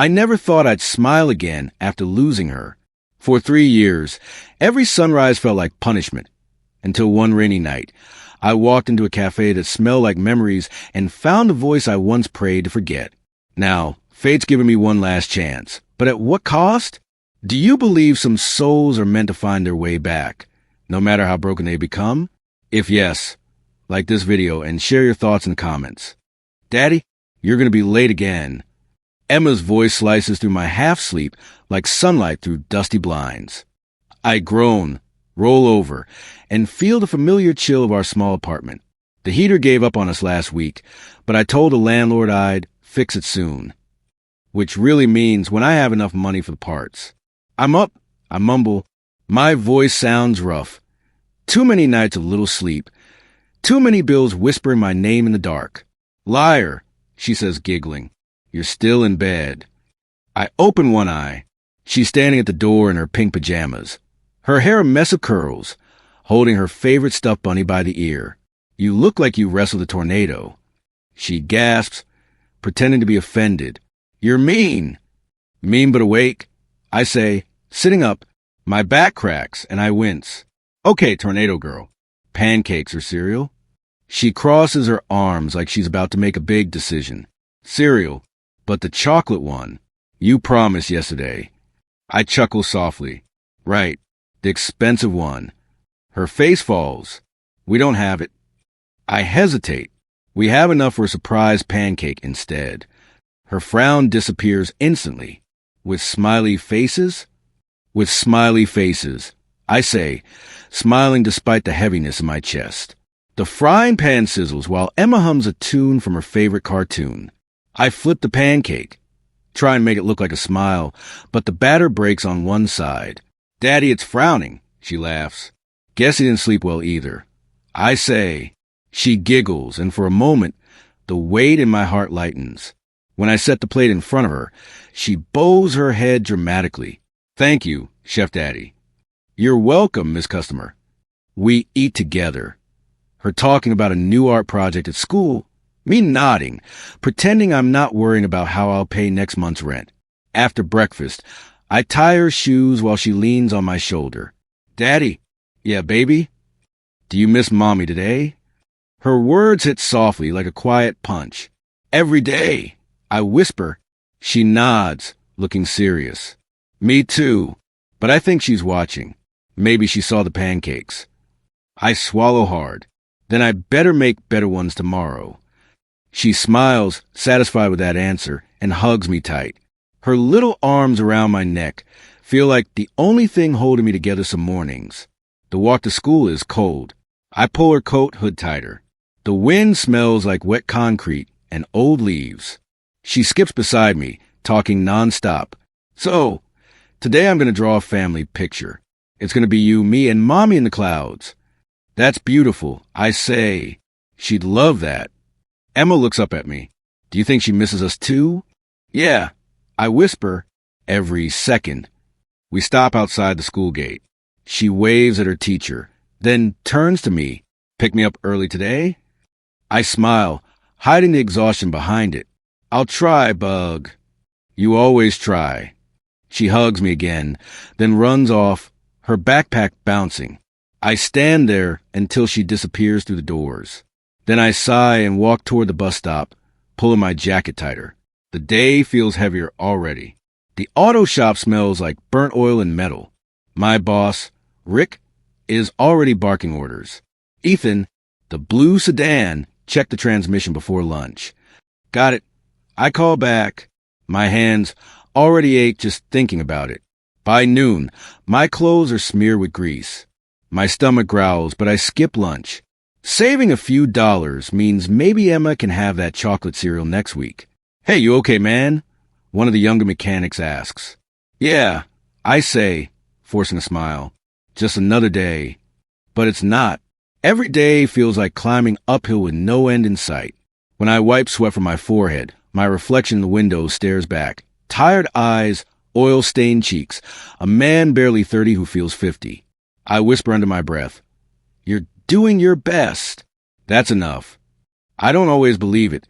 I never thought I'd smile again after losing her. For 3 years, every sunrise felt like punishment. Until one rainy night, I walked into a cafe that smelled like memories and found a voice I once prayed to forget. Now, fate's given me one last chance. But at what cost? Do you believe some souls are meant to find their way back, no matter how broken they become? If yes, like this video and share your thoughts in the comments. Daddy, you're going to be late again. Emma's voice slices through my half-sleep like sunlight through dusty blinds. I groan, roll over, and feel the familiar chill of our small apartment. The heater gave up on us last week, but I told the landlord I'd fix it soon. Which really means when I have enough money for the parts. I'm up, I mumble. My voice sounds rough. Too many nights of little sleep. Too many bills whispering my name in the dark. Liar, she says, giggling. You're still in bed. I open one eye. She's standing at the door in her pink pajamas. Her hair a mess of curls, holding her favorite stuffed bunny by the ear. You look like you wrestled a tornado. She gasps, pretending to be offended. You're mean. Mean but awake. I say, sitting up, my back cracks and I wince. Okay, tornado girl. Pancakes or cereal? She crosses her arms like she's about to make a big decision. Cereal, but the chocolate one. You promised yesterday. I chuckle softly. Right, the expensive one. Her face falls. We don't have it. I hesitate. We have enough for a surprise pancake instead. Her frown disappears instantly. With smiley faces? With smiley faces. I say, smiling despite the heaviness in my chest. The frying pan sizzles while Emma hums a tune from her favorite cartoon. I flip the pancake. Try and make it look like a smile, but the batter breaks on one side. Daddy, it's frowning, she laughs. Guess he didn't sleep well either. I say. She giggles, and for a moment, the weight in my heart lightens. When I set the plate in front of her, she bows her head dramatically. Thank you, Chef Daddy. You're welcome, Miss Customer. We eat together. Her talking about a new art project at school, me nodding, pretending I'm not worrying about how I'll pay next month's rent. After breakfast, I tie her shoes while she leans on my shoulder. Daddy, yeah, baby? Do you miss Mommy today? Her words hit softly like a quiet punch. Every day, I whisper. She nods, looking serious. Me too, but I think she's watching. Maybe she saw the pancakes. I swallow hard. Then I better make better ones tomorrow. She smiles, satisfied with that answer, and hugs me tight. Her little arms around my neck feel like the only thing holding me together some mornings. The walk to school is cold. I pull her coat hood tighter. The wind smells like wet concrete and old leaves. She skips beside me, talking nonstop. So, today I'm going to draw a family picture. It's going to be you, me, and Mommy in the clouds. That's beautiful, I say. She'd love that. Emma looks up at me. Do you think she misses us too? Yeah, I whisper. Every second. We stop outside the school gate. She waves at her teacher, then turns to me. Pick me up early today? I smile, hiding the exhaustion behind it. I'll try, Bug. You always try. She hugs me again, then runs off, her backpack bouncing. I stand there until she disappears through the doors. Then I sigh and walk toward the bus stop, pulling my jacket tighter. The day feels heavier already. The auto shop smells like burnt oil and metal. My boss, Rick, is already barking orders. Ethan, the blue sedan, checked the transmission before lunch. Got it. I call back. My hands already ache just thinking about it. By noon, my clothes are smeared with grease. My stomach growls, but I skip lunch. Saving a few dollars means maybe Emma can have that chocolate cereal next week. Hey, you okay, man? One of the younger mechanics asks. Yeah, I say, forcing a smile. Just another day. But it's not. Every day feels like climbing uphill with no end in sight. When I wipe sweat from my forehead, my reflection in the window stares back. Tired eyes, oil-stained cheeks. A man barely 30 who feels 50. I whisper under my breath. You're doing your best. That's enough. I don't always believe it,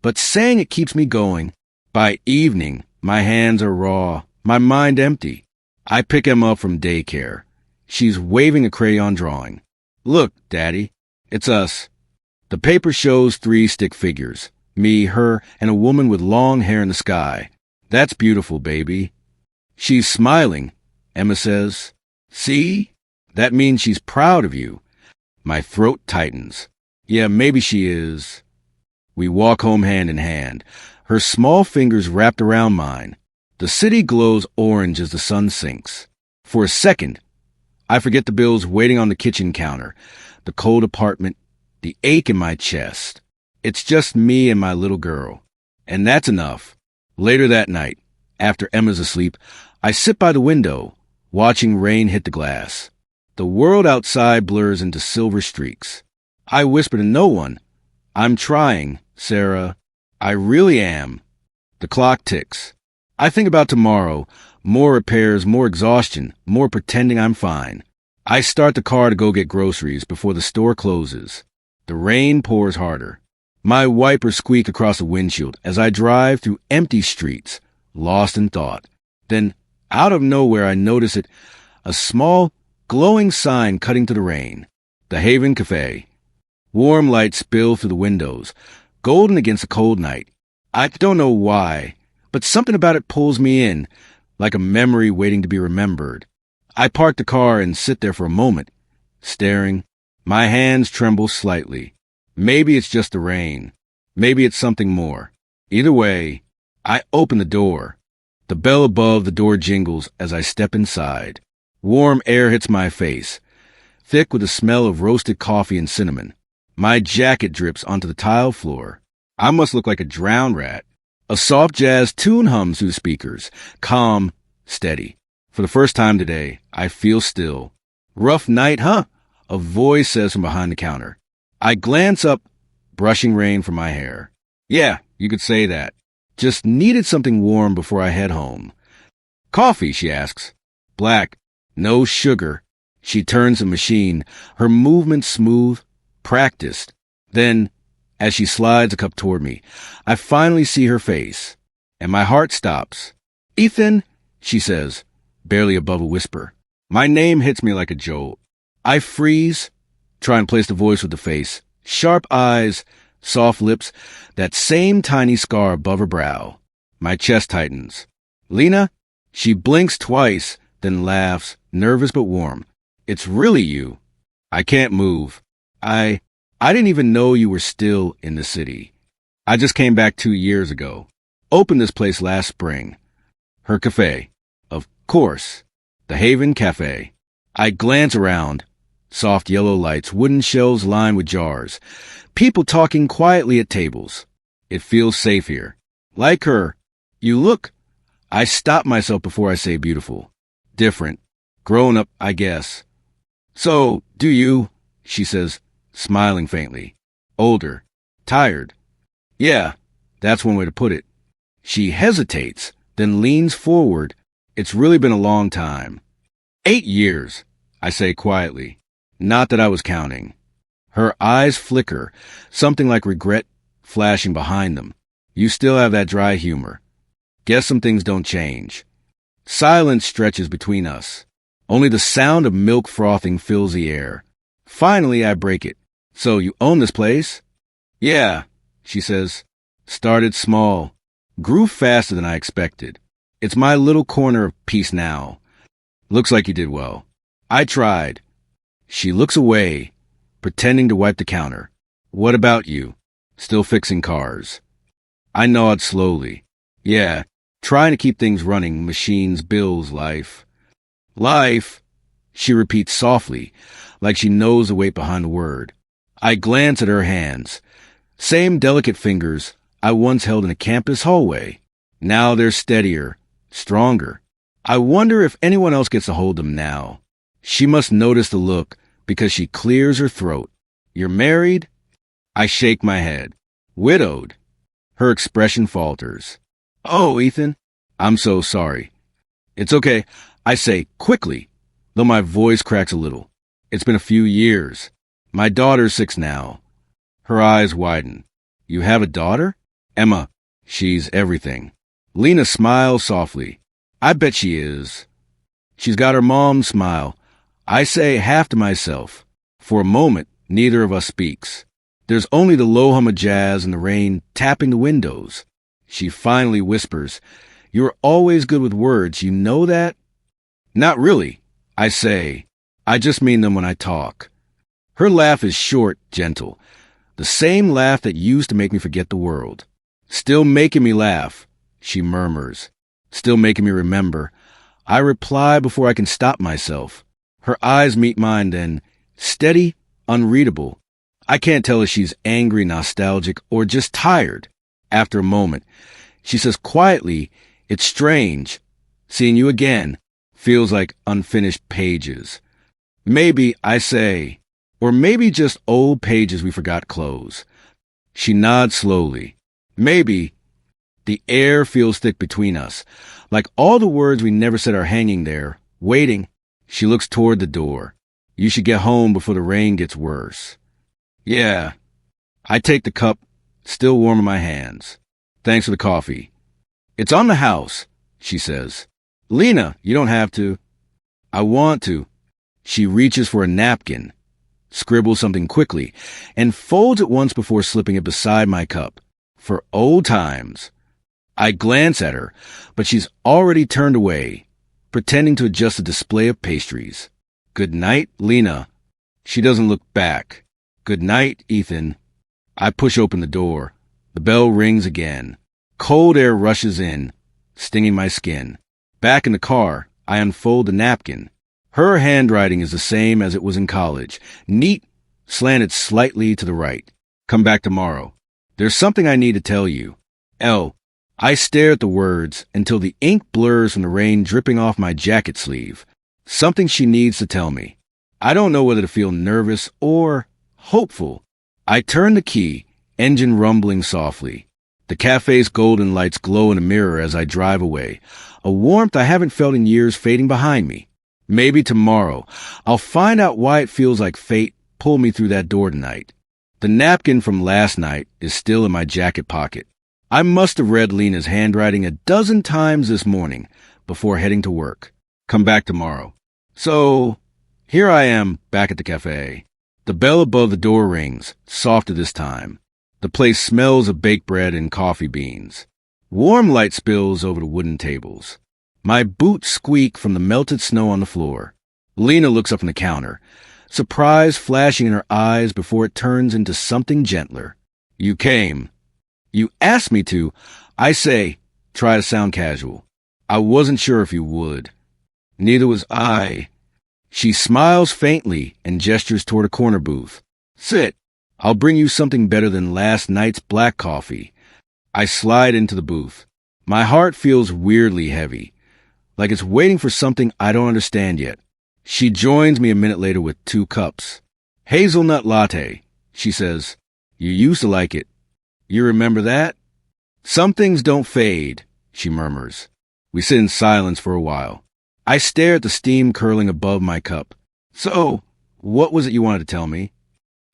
but saying it keeps me going. By evening, My hands are raw, my mind empty. I pick Emma up from daycare. She's waving a crayon drawing. Look, Daddy, it's us. The paper shows 3 stick figures, me, her, and a woman with long hair in the sky. That's beautiful, baby. She's smiling, Emma says. See? That means she's proud of you. My throat tightens. Yeah, maybe she is. We walk home hand in hand, her small fingers wrapped around mine. The city glows orange as the sun sinks. For a second, I forget the bills waiting on the kitchen counter, the cold apartment, the ache in my chest. It's just me and my little girl. And that's enough. Later that night, after Emma's asleep, I sit by the window, watching rain hit the glass. The world outside blurs into silver streaks. I whisper to no one, I'm trying, Sarah. I really am. The clock ticks. I think about tomorrow, more repairs, more exhaustion, more pretending I'm fine. I start the car to go get groceries before the store closes. The rain pours harder. My wipers squeak across the windshield as I drive through empty streets, lost in thought. Then, out of nowhere, I notice it, a small, glowing sign cutting through the rain. The Haven Café. Warm light spills through the windows, golden against a cold night. I don't know why, but something about it pulls me in, like a memory waiting to be remembered. I park the car and sit there for a moment, staring. My hands tremble slightly. Maybe it's just the rain. Maybe it's something more. Either way, I open the door. The bell above the door jingles as I step inside. Warm air hits my face, thick with the smell of roasted coffee and cinnamon. My jacket drips onto the tile floor. I must look like a drowned rat. A soft jazz tune hums through the speakers, calm, steady. For the first time today, I feel still. Rough night, huh? A voice says from behind the counter. I glance up, brushing rain from my hair. Yeah, you could say that. Just needed something warm before I head home. Coffee, she asks. Black, no sugar. She turns the machine, her movements smooth, practiced. Then, as she slides a cup toward me, I finally see her face, and my heart stops. Ethan, she says, barely above a whisper. My name hits me like a jolt. I freeze, try and place the voice with the face. Sharp eyes, soft lips, that same tiny scar above her brow. My chest tightens. Lena? She blinks twice, then laughs, nervous but warm. It's really you. I can't move. I didn't even know you were still in the city. I just came back 2 years ago. Opened this place last spring. Her cafe. Of course. The Haven Café. I glance around. Soft yellow lights, wooden shelves lined with jars. People talking quietly at tables. It feels safe here. Like her. You look. I stop myself before I say beautiful. Different. Grown up, I guess. So, do you? She says, smiling faintly. Older. Tired. Yeah, that's one way to put it. She hesitates, then leans forward. It's really been a long time. 8 years, I say quietly. Not that I was counting. Her eyes flicker, something like regret flashing behind them. You still have that dry humor. Guess some things don't change. Silence stretches between us. Only the sound of milk frothing fills the air. Finally, I break it. So you own this place? Yeah, she says. Started small. Grew faster than I expected. It's my little corner of peace now. Looks like you did well. I tried. She looks away, pretending to wipe the counter. What about you? Still fixing cars. I nod slowly. Yeah, trying to keep things running, machines, bills, life. Life, she repeats softly, like she knows the weight behind the word. I glance at her hands. Same delicate fingers I once held in a campus hallway. Now they're steadier, stronger. I wonder if anyone else gets to hold them now. She must notice the look because she clears her throat. You're married? I shake my head. Widowed. Her expression falters. Oh, Ethan, I'm so sorry. It's okay, I say quickly, though my voice cracks a little. It's been a few years. My daughter's 6 now. Her eyes widen. You have a daughter? Emma, she's everything. Lena smiles softly. I bet she is. She's got her mom's smile. I say half to myself. For a moment, neither of us speaks. There's only the low hum of jazz and the rain tapping the windows. She finally whispers, "You're always good with words, you know that?" "Not really," I say. "I just mean them when I talk." Her laugh is short, gentle. The same laugh that used to make me forget the world. "Still making me laugh," she murmurs. "Still making me remember." I reply before I can stop myself. Her eyes meet mine then, steady, unreadable. I can't tell if she's angry, nostalgic, or just tired. After a moment, she says quietly, "It's strange. Seeing you again feels like unfinished pages." "Maybe," I say, "or maybe just old pages we forgot close." She nods slowly. "Maybe." The air feels thick between us, like all the words we never said are hanging there, waiting. She looks toward the door. "You should get home before the rain gets worse." "Yeah." I take the cup, still warm in my hands. "Thanks for the coffee." "It's on the house," she says. "Lena, you don't have to." "I want to." She reaches for a napkin, scribbles something quickly, and folds it once before slipping it beside my cup. For old times. I glance at her, but she's already turned away, pretending to adjust the display of pastries. "Good night, Lena." She doesn't look back. "Good night, Ethan." I push open the door. The bell rings again. Cold air rushes in, stinging my skin. Back in the car, I unfold the napkin. Her handwriting is the same as it was in college. Neat, slanted slightly to the right. "Come back tomorrow. There's something I need to tell you. L." I stare at the words until the ink blurs from the rain dripping off my jacket sleeve. Something she needs to tell me. I don't know whether to feel nervous or hopeful. I turn the key, engine rumbling softly. The cafe's golden lights glow in a mirror as I drive away, a warmth I haven't felt in years fading behind me. Maybe tomorrow, I'll find out why it feels like fate pulled me through that door tonight. The napkin from last night is still in my jacket pocket. I must have read Lena's handwriting a dozen times this morning before heading to work. Come back tomorrow. So, here I am back at the cafe. The bell above the door rings, softer this time. The place smells of baked bread and coffee beans. Warm light spills over the wooden tables. My boots squeak from the melted snow on the floor. Lena looks up from the counter, surprise flashing in her eyes before it turns into something gentler. "You came." "You asked me to." I say, try to sound casual. "I wasn't sure if you would." "Neither was I." She smiles faintly and gestures toward a corner booth. "Sit. I'll bring you something better than last night's black coffee." I slide into the booth. My heart feels weirdly heavy, like it's waiting for something I don't understand yet. She joins me a minute later with 2 cups. "Hazelnut latte," she says. "You used to like it. You remember that?" "Some things don't fade," she murmurs. We sit in silence for a while. I stare at the steam curling above my cup. "So, what was it you wanted to tell me?"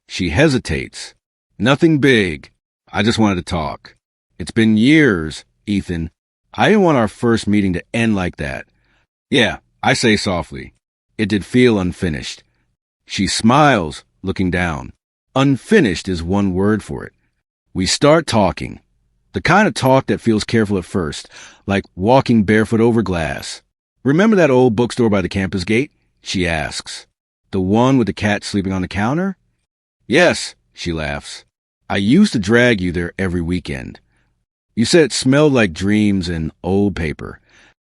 She hesitates. "Nothing big. I just wanted to talk. It's been years, Ethan. I didn't want our first meeting to end like that." "Yeah," I say softly. It did feel unfinished. She smiles, looking down. Unfinished is one word for it. We start talking. The kind of talk that feels careful at first, like walking barefoot over glass. "Remember that old bookstore by the campus gate?" she asks. "The one with the cat sleeping on the counter?" "Yes," she laughs. "I used to drag you there every weekend. You said it smelled like dreams and old paper."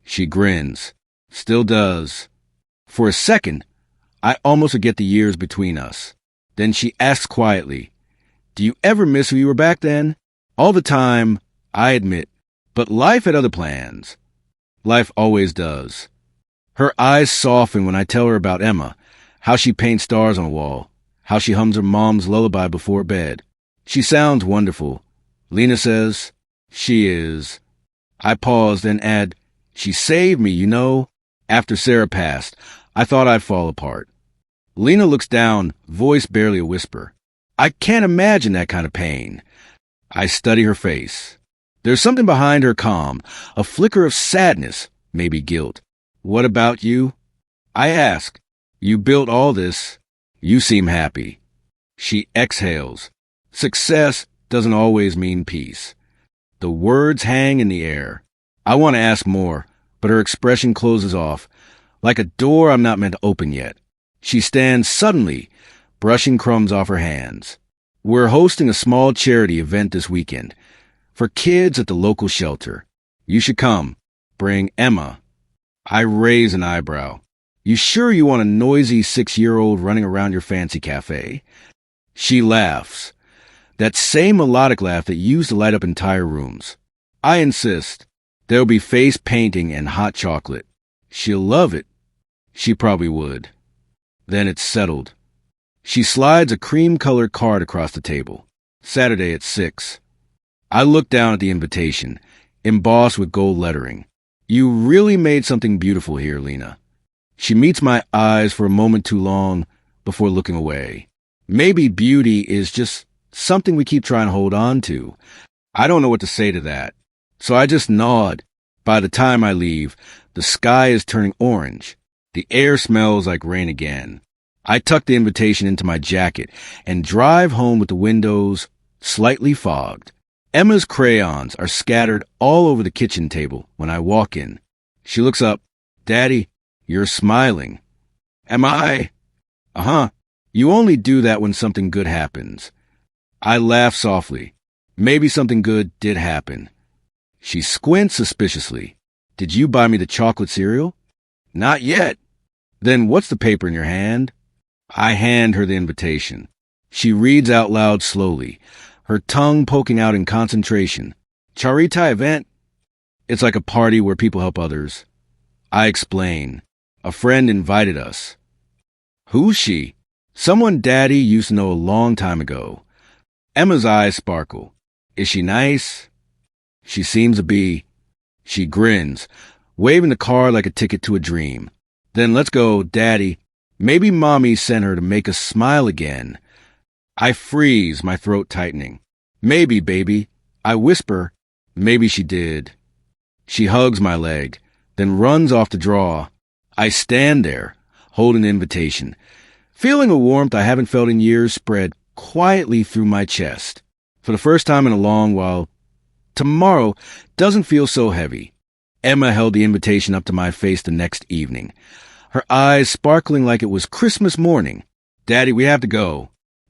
She grins. "Still does." For a second, I almost forget the years between us. Then she asks quietly, "Do you ever miss who you were back then?" "All the time," I admit, but life had other plans. Life always does. Her eyes soften when I tell her about Emma, how she paints stars on a wall, how she hums her mom's lullaby before bed. She sounds wonderful. Lena says, "She is." I pause, then add, "She saved me, you know. After Sarah passed, I thought I'd fall apart." Lena looks down, voice barely a whisper. "I can't imagine that kind of pain." I study her face. There's something behind her calm, a flicker of sadness, maybe guilt. What about you? I ask. You built all this. You seem happy. She exhales. Success doesn't always mean peace. The words hang in the air. I want to ask more, but her expression closes off, like a door I'm not meant to open yet. She stands suddenly, brushing crumbs off her hands. We're hosting a small charity event this weekend for kids at the local shelter. You should come. Bring Emma. I raise an eyebrow. You sure you want a noisy 6-year-old running around your fancy cafe? She laughs. That same melodic laugh that used to light up entire rooms. I insist. There'll be face painting and hot chocolate. She'll love it. She probably would. Then it's settled. She slides a cream-colored card across the table. Saturday at 6. I look down at the invitation, embossed with gold lettering. You really made something beautiful here, Lena. She meets my eyes for a moment too long before looking away. Maybe beauty is just something we keep trying to hold on to. I don't know what to say to that, so I just nod. By the time I leave, the sky is turning orange. The air smells like rain again. I tuck the invitation into my jacket and drive home with the windows slightly fogged. Emma's crayons are scattered all over the kitchen table when I walk in. She looks up. Daddy, you're smiling. Am I? Uh-huh. You only do that when something good happens. I laugh softly. Maybe something good did happen. She squints suspiciously. Did you buy me the chocolate cereal? Not yet. Then what's the paper in your hand? I hand her the invitation. She reads out loud slowly, her tongue poking out in concentration. Charity event? It's like a party where people help others. I explain. A friend invited us. Who's she? Someone Daddy used to know a long time ago. Emma's eyes sparkle. Is she nice? She seems to be. She grins, waving the card like a ticket to a dream. Then let's go, Daddy. Maybe Mommy sent her to make us smile again. I freeze, my throat tightening. Maybe, baby. I whisper. Maybe she did. She hugs my leg, then runs off to draw. I stand there, holding the invitation, feeling a warmth I haven't felt in years spread quietly through my chest. For the first time in a long while, tomorrow doesn't feel so heavy. Emma held the invitation up to my face the next evening, her eyes sparkling like it was Christmas morning. Daddy, we have to go.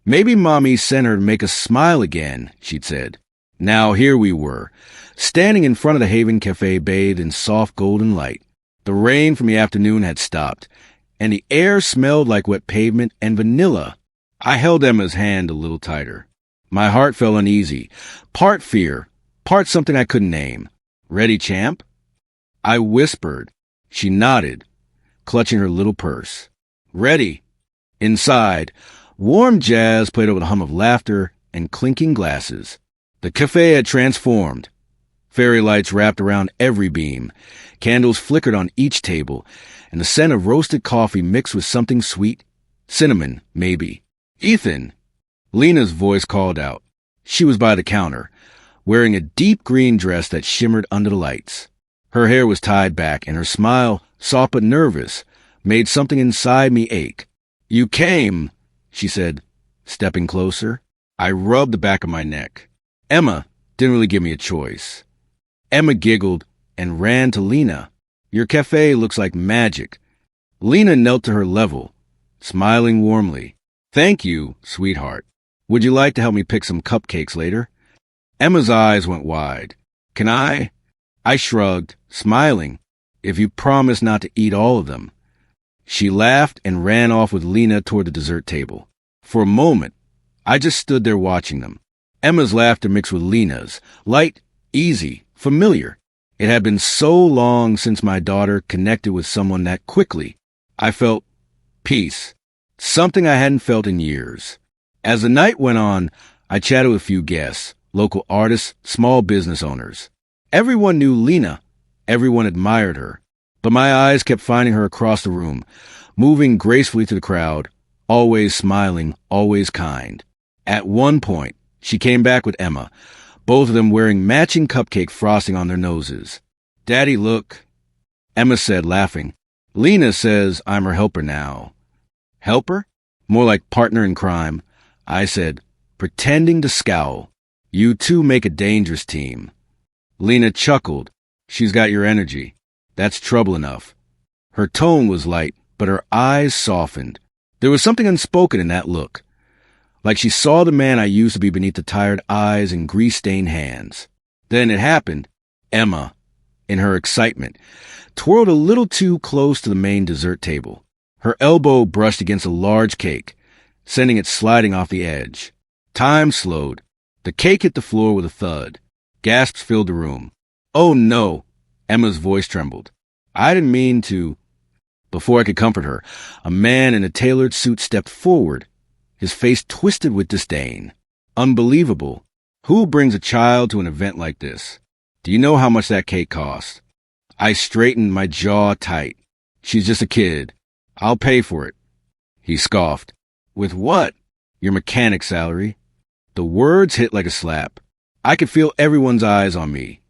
Maybe Mommy sent her to make us smile again, she'd said. Now here we were, standing in front of the Haven Café bathed in soft golden light. The rain from the afternoon had stopped, and the air smelled like wet pavement and vanilla. I held Emma's hand a little tighter. My heart felt uneasy, part fear, part something I couldn't name. Ready, champ? I whispered. She nodded, clutching her little purse. Ready. Inside, warm jazz played over the hum of laughter and clinking glasses. The cafe had transformed. Fairy lights wrapped around every beam. Candles flickered on each table, and the scent of roasted coffee mixed with something sweet. Cinnamon, maybe. Ethan! Lena's voice called out. She was by the counter, wearing a deep green dress that shimmered under the lights. Her hair was tied back, and her smile, soft but nervous, made something inside me ache. You came, she said, stepping closer. I rubbed the back of my neck. Emma didn't really give me a choice. Emma giggled and ran to Lena. Your cafe looks like magic. Lena knelt to her level, smiling warmly. Thank you, sweetheart. Would you like to help me pick some cupcakes later? Emma's eyes went wide. Can I? I shrugged, smiling. If you promise not to eat all of them. She laughed and ran off with Lena toward the dessert table. For a moment, I just stood there watching them. Emma's laughter mixed with Lena's, light, easy, familiar. It had been so long since my daughter connected with someone that quickly. I felt peace, something I hadn't felt in years. As the night went on, I chatted with a few guests, local artists, small business owners. Everyone knew Lena. Everyone admired her. But my eyes kept finding her across the room, moving gracefully to the crowd, always smiling, always kind. At one point, she came back with Emma, both of them wearing matching cupcake frosting on their noses. "Daddy, look," Emma said, laughing. "Lena says I'm her helper now." "Helper?" "More like partner in crime," I said, pretending to scowl. "You two make a dangerous team." Lena chuckled. "She's got your energy. That's trouble enough." Her tone was light, but her eyes softened. There was something unspoken in that look, like she saw the man I used to be beneath the tired eyes and grease-stained hands. Then it happened. Emma, in her excitement, twirled a little too close to the main dessert table. Her elbow brushed against a large cake, sending it sliding off the edge. Time slowed. The cake hit the floor with a thud. Gasps filled the room. "Oh no!" Emma's voice trembled. "I didn't mean to." Before I could comfort her, a man in a tailored suit stepped forward, his face twisted with disdain. "Unbelievable. Who brings a child to an event like this? Do you know how much that cake cost?" I straightened, my jaw tight. "She's just a kid. I'll pay for it." He scoffed. "With what?" "Your mechanic salary." The words hit like a slap. I could feel everyone's eyes on me.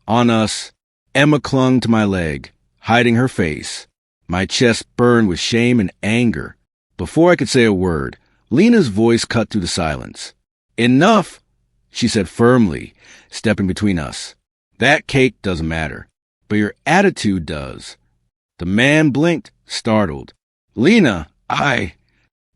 On us. Emma clung to my leg, hiding her face. My chest burned with shame and anger. Before I could say a word, Lena's voice cut through the silence. "Enough," she said firmly, stepping between us. "That cake doesn't matter, but your attitude does." The man blinked, startled. "Lena,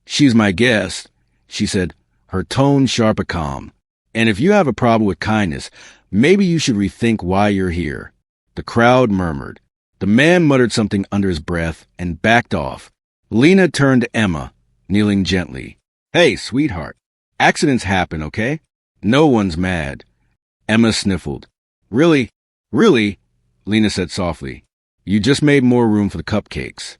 She's my guest," she said, her tone sharp and calm. "And if you have a problem with kindness, maybe you should rethink why you're here." The crowd murmured. The man muttered something under his breath and backed off. Lena turned to Emma, kneeling gently. "Hey, sweetheart. Accidents happen, okay? No one's mad." Emma sniffled. Really, Lena said softly. "You just made more room for the cupcakes."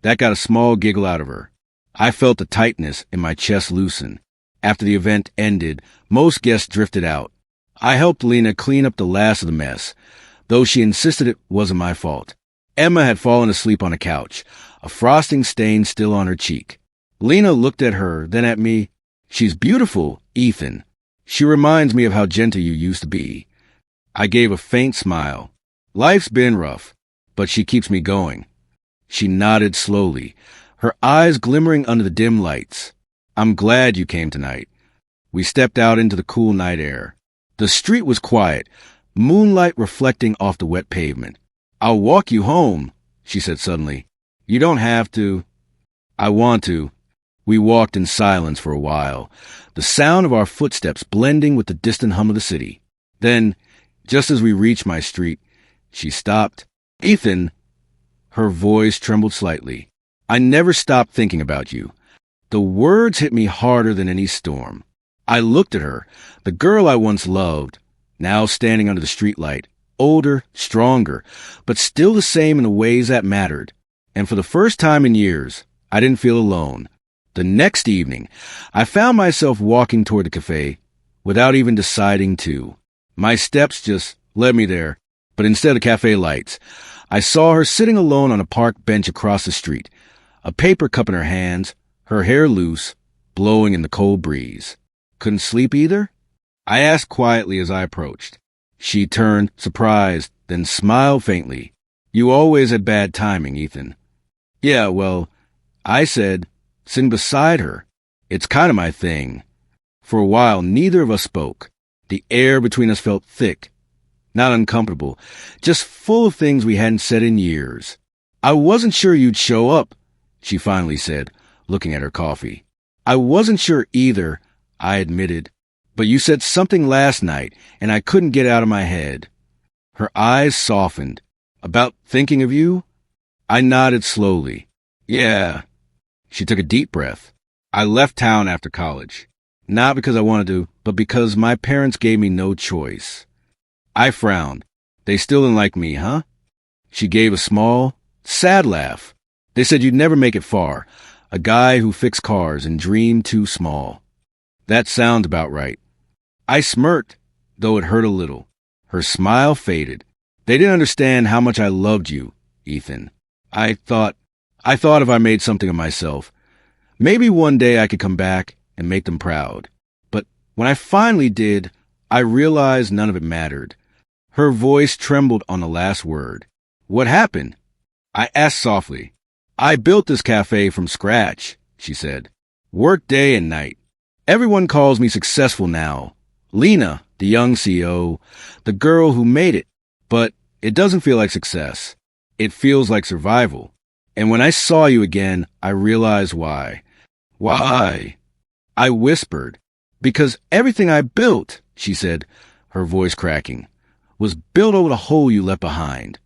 That got a small giggle out of her. I felt the tightness in my chest loosen. After the event ended, most guests drifted out. I helped Lena clean up the last of the mess, though she insisted it wasn't my fault. Emma had fallen asleep on a couch, a frosting stain still on her cheek. Lena looked at her, then at me. "She's beautiful, Ethan. She reminds me of how gentle you used to be." I gave a faint smile. "Life's been rough, but she keeps me going." She nodded slowly, her eyes glimmering under the dim lights. "I'm glad you came tonight." We stepped out into the cool night air. The street was quiet, moonlight reflecting off the wet pavement. "I'll walk you home," she said suddenly. "You don't have to." "I want to." We walked in silence for a while, the sound of our footsteps blending with the distant hum of the city. Then, just as we reached my street, she stopped. "Ethan," her voice trembled slightly, "I never stopped thinking about you." The words hit me harder than any storm. I looked at her, the girl I once loved, now standing under the streetlight, older, stronger, but still the same in the ways that mattered. And for the first time in years, I didn't feel alone. The next evening, I found myself walking toward the cafe without even deciding to. My steps just led me there, but instead of cafe lights, I saw her sitting alone on a park bench across the street, a paper cup in her hands, her hair loose, blowing in the cold breeze. "Couldn't sleep either?" I asked quietly as I approached. She turned, surprised, then smiled faintly. "You always had bad timing, Ethan." "Yeah, well," I said, sitting beside her. "It's kind of my thing." For a while, neither of us spoke. The air between us felt thick, not uncomfortable, just full of things we hadn't said in years. "I wasn't sure you'd show up," she finally said, looking at her coffee. "I wasn't sure either," I admitted. "But you said something last night, and I couldn't get it out of my head." Her eyes softened. "About thinking of you?" I nodded slowly. "Yeah." She took a deep breath. "I left town after college. Not because I wanted to, but because my parents gave me no choice." I frowned. "They still didn't like me, huh?" She gave a small, sad laugh. "They said you'd never make it far. A guy who fixed cars and dreamed too small." "That sounds about right." I smirked, though it hurt a little. Her smile faded. "They didn't understand how much I loved you, Ethan. I thought if I made something of myself, maybe one day I could come back and make them proud. But when I finally did, I realized none of it mattered. Her voice trembled on the last word. What happened? I asked softly. I built this cafe from scratch, she said. Worked day and night. Everyone calls me successful now. Lena, the young CEO, the girl who made it. But it doesn't feel like success. It feels like survival. And when I saw you again, I realized why. Why? I whispered. Because everything I built, she said, her voice cracking, was built over the hole you left behind.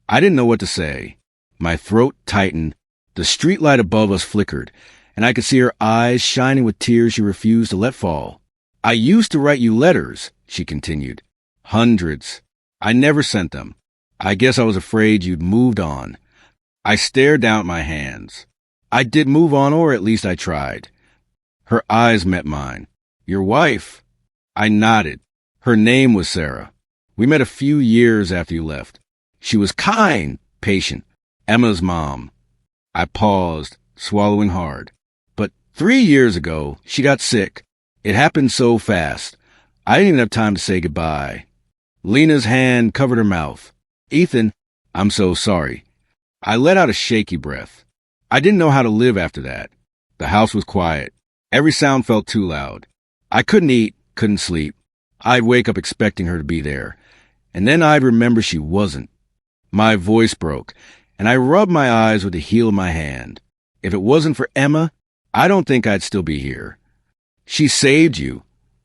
I didn't know what to say. My throat tightened. The streetlight above us flickered, and I could see her eyes shining with tears she refused to let fall. I used to write you letters, she continued. Hundreds. I never sent them. I guess I was afraid you'd moved on. I stared down at my hands. I did move on, or at least I tried. Her eyes met mine. Your wife? I nodded. Her name was Sarah. We met a few years after you left. She was kind, patient. Emma's mom. I paused, swallowing hard. But 3 years ago, she got sick. It happened so fast. I didn't even have time to say goodbye. Lena's hand covered her mouth. Ethan, I'm so sorry. I let out a shaky breath. I didn't know how to live after that. The house was quiet. Every sound felt too loud. I couldn't eat, couldn't sleep. I'd wake up expecting her to be there. And then I'd remember she wasn't. My voice broke, and I rubbed my eyes with the heel of my hand. If it wasn't for Emma, I don't think I'd still be here. She saved you,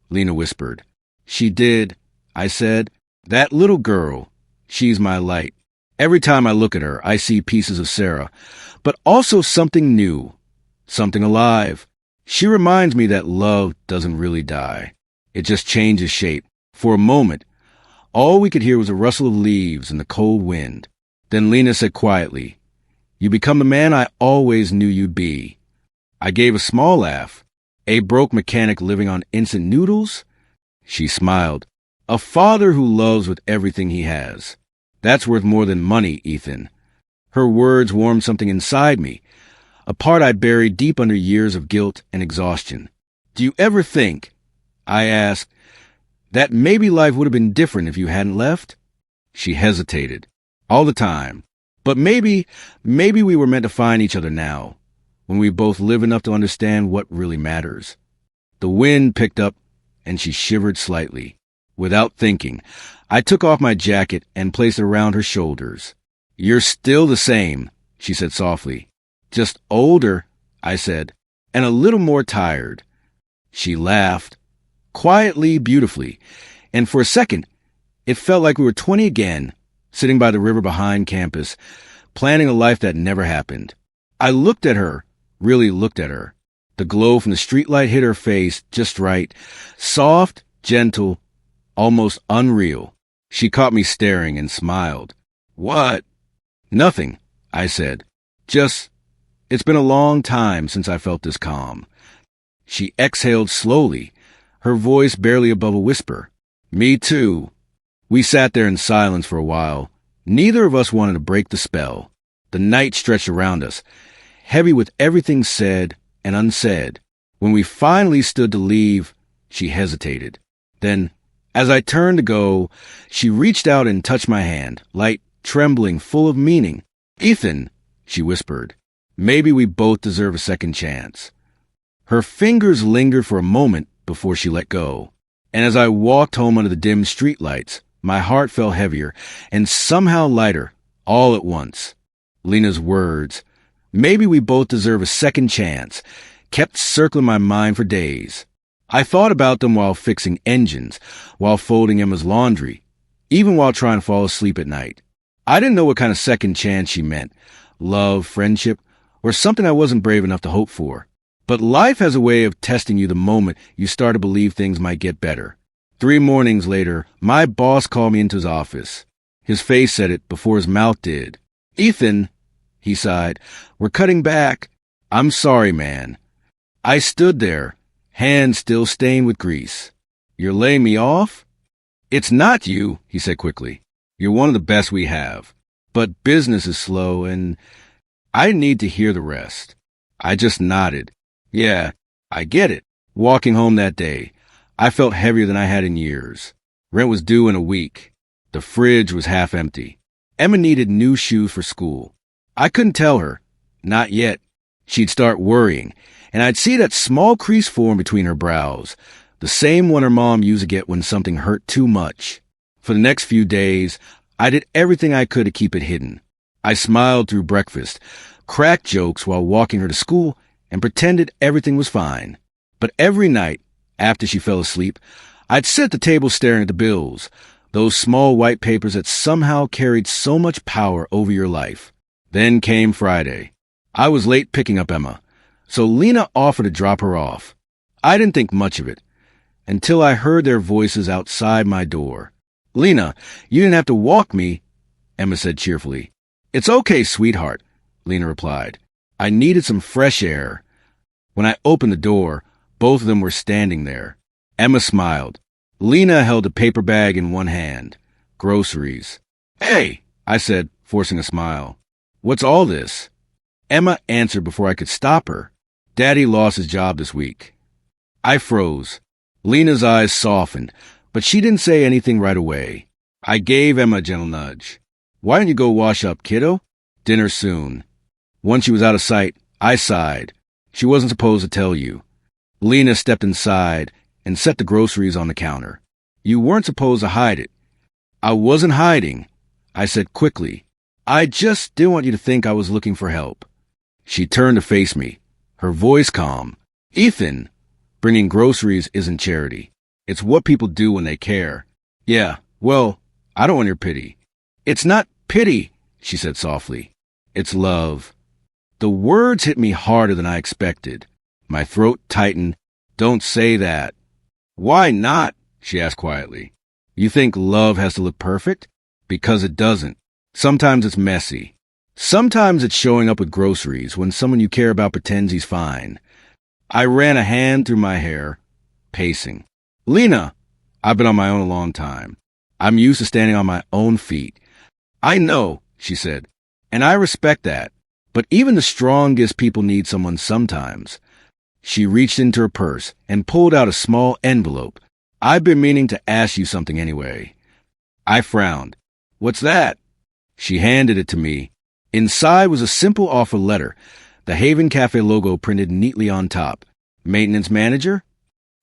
Lena whispered. She did, I said. That little girl, she's my light. Every time I look at her, I see pieces of Sarah, but also something new, something alive. She reminds me that love doesn't really die. It just changes shape. For a moment, all we could hear was a rustle of leaves and the cold wind. Then Lena said quietly, You become the man I always knew you'd be. I gave a small laugh. A broke mechanic living on instant noodles? She smiled. A father who loves with everything he has. That's worth more than money, Ethan. Her words warmed something inside me, a part I'd buried deep under years of guilt and exhaustion. Do you ever think, I asked, that maybe life would have been different if you hadn't left? She hesitated. All the time. But maybe we were meant to find each other now, when we both live enough to understand what really matters. The wind picked up, and she shivered slightly. Without thinking, I took off my jacket and placed it around her shoulders. You're still the same, she said softly. Just older, I said, and a little more tired. She laughed, quietly, beautifully, and for a second, it felt like we were 20 again, sitting by the river behind campus, planning a life that never happened. I looked at her, really looked at her. The glow from the streetlight hit her face just right, soft, gentle, almost unreal. She caught me staring and smiled. What? Nothing, I said. It's been a long time since I felt this calm. She exhaled slowly, her voice barely above a whisper. Me too. We sat there in silence for a while. Neither of us wanted to break the spell. The night stretched around us, heavy with everything said and unsaid. When we finally stood to leave, she hesitated. Then, as I turned to go, she reached out and touched my hand, light, trembling, full of meaning. Ethan, she whispered, maybe we both deserve a second chance. Her fingers lingered for a moment before she let go. And as I walked home under the dim streetlights, my heart felt heavier and somehow lighter all at once. Lena's words, maybe we both deserve a second chance, kept circling my mind for days. I thought about them while fixing engines, while folding Emma's laundry, even while trying to fall asleep at night. I didn't know what kind of second chance she meant, love, friendship, or something I wasn't brave enough to hope for. But life has a way of testing you the moment you start to believe things might get better. 3 mornings later, my boss called me into his office. His face said it before his mouth did. Ethan, he sighed, we're cutting back. I'm sorry, man. I stood there, hands still stained with grease. You're laying me off? It's not you, he said quickly. You're one of the best we have. But business is slow, and I didn't need to hear the rest. I just nodded. Yeah, I get it. Walking home that day, I felt heavier than I had in years. Rent was due in a week. The fridge was half empty. Emma needed new shoes for school. I couldn't tell her. Not yet. She'd start worrying, and I'd see that small crease form between her brows, the same one her mom used to get when something hurt too much. For the next few days, I did everything I could to keep it hidden. I smiled through breakfast, cracked jokes while walking her to school, and pretended everything was fine. But every night, after she fell asleep, I'd sit at the table staring at the bills, those small white papers that somehow carried so much power over your life. Then came Friday. I was late picking up Emma, so Lena offered to drop her off. I didn't think much of it, until I heard their voices outside my door. "Lena, you didn't have to walk me," Emma said cheerfully. "It's okay, sweetheart," Lena replied. I needed some fresh air. When I opened the door, both of them were standing there. Emma smiled. Lena held a paper bag in one hand. Groceries. "Hey," I said, forcing a smile. "What's all this?" Emma answered before I could stop her. "Daddy lost his job this week." I froze. Lena's eyes softened, but she didn't say anything right away. I gave Emma a gentle nudge. "Why don't you go wash up, kiddo? Dinner soon." Once she was out of sight, I sighed. She wasn't supposed to tell you. Lena stepped inside and set the groceries on the counter. "You weren't supposed to hide it." "I wasn't hiding," I said quickly. "I just didn't want you to think I was looking for help." She turned to face me, her voice calm. "Ethan, bringing groceries isn't charity. It's what people do when they care." "Yeah, well, I don't want your pity." "It's not pity," she said softly. "It's love." The words hit me harder than I expected. My throat tightened. "Don't say that." "Why not?" she asked quietly. "You think love has to look perfect?" "Because it doesn't. Sometimes it's messy. Sometimes it's showing up with groceries when someone you care about pretends he's fine." I ran a hand through my hair, pacing. "Lena, I've been on my own a long time. I'm used to standing on my own feet." "I know," she said, "and I respect that. But even the strongest people need someone sometimes." She reached into her purse and pulled out a small envelope. "I've been meaning to ask you something anyway." I frowned. "What's that?" She handed it to me. Inside was a simple offer letter, the Haven Café logo printed neatly on top. "Maintenance manager?"